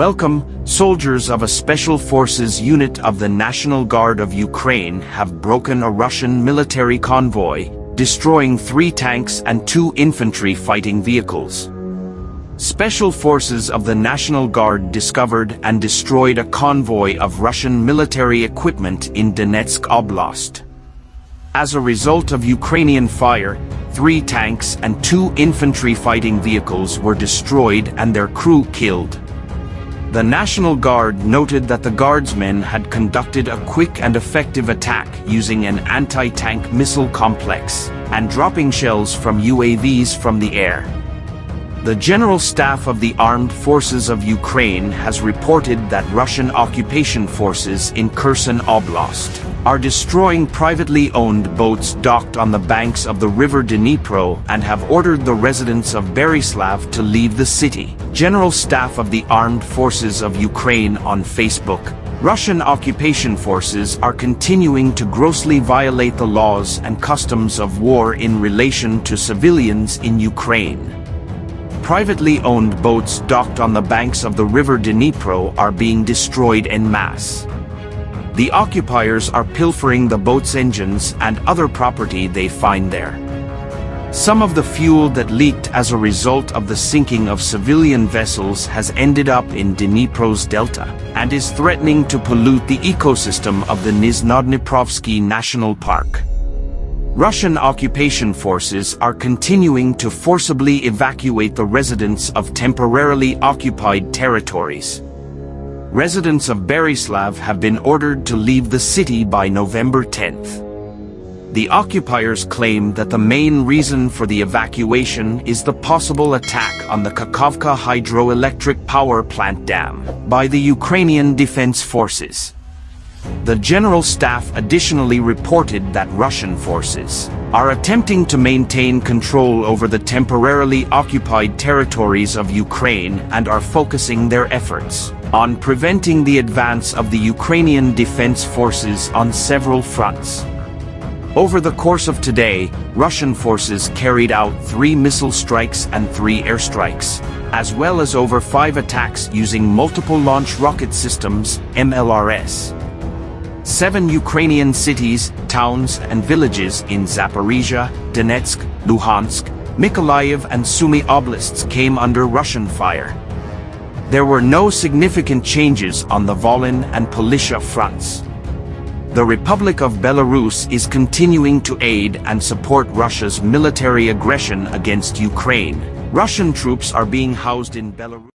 Welcome, soldiers of a Special Forces unit of the National Guard of Ukraine have broken a Russian military convoy, destroying 3 tanks and 2 infantry fighting vehicles. Special Forces of the National Guard discovered and destroyed a convoy of Russian military equipment in Donetsk Oblast. As a result of Ukrainian fire, 3 tanks and 2 infantry fighting vehicles were destroyed and their crew killed. The National Guard noted that the Guardsmen had conducted a quick and effective attack using an anti-tank missile complex and dropping shells from UAVs from the air. The General Staff of the Armed Forces of Ukraine has reported that Russian occupation forces in Kherson Oblast are destroying privately owned boats docked on the banks of the river Dnipro and have ordered the residents of Berislav to leave the city. General Staff of the Armed Forces of Ukraine on Facebook. Russian occupation forces are continuing to grossly violate the laws and customs of war in relation to civilians in Ukraine. Privately owned boats docked on the banks of the river Dnipro are being destroyed en masse. The occupiers are pilfering the boats' engines and other property they find there. Some of the fuel that leaked as a result of the sinking of civilian vessels has ended up in Dnipro's delta and is threatening to pollute the ecosystem of the Nizhnodniprovsky National Park. Russian occupation forces are continuing to forcibly evacuate the residents of temporarily occupied territories. Residents of Berislav have been ordered to leave the city by November 10th. The occupiers claim that the main reason for the evacuation is the possible attack on the Kakhovka hydroelectric power plant dam by the Ukrainian Defense Forces. The General Staff additionally reported that Russian forces are attempting to maintain control over the temporarily occupied territories of Ukraine and are focusing their efforts on preventing the advance of the Ukrainian Defense Forces on several fronts. Over the course of today, Russian forces carried out 3 missile strikes and 3 airstrikes, as well as over 5 attacks using multiple launch rocket systems, MLRS. 7 Ukrainian cities, towns and villages in Zaporizhia, Donetsk, Luhansk, Mykolaiv and Sumy oblasts came under Russian fire. There were no significant changes on the Volyn and Polysha fronts. The Republic of Belarus is continuing to aid and support Russia's military aggression against Ukraine. Russian troops are being housed in Belarus.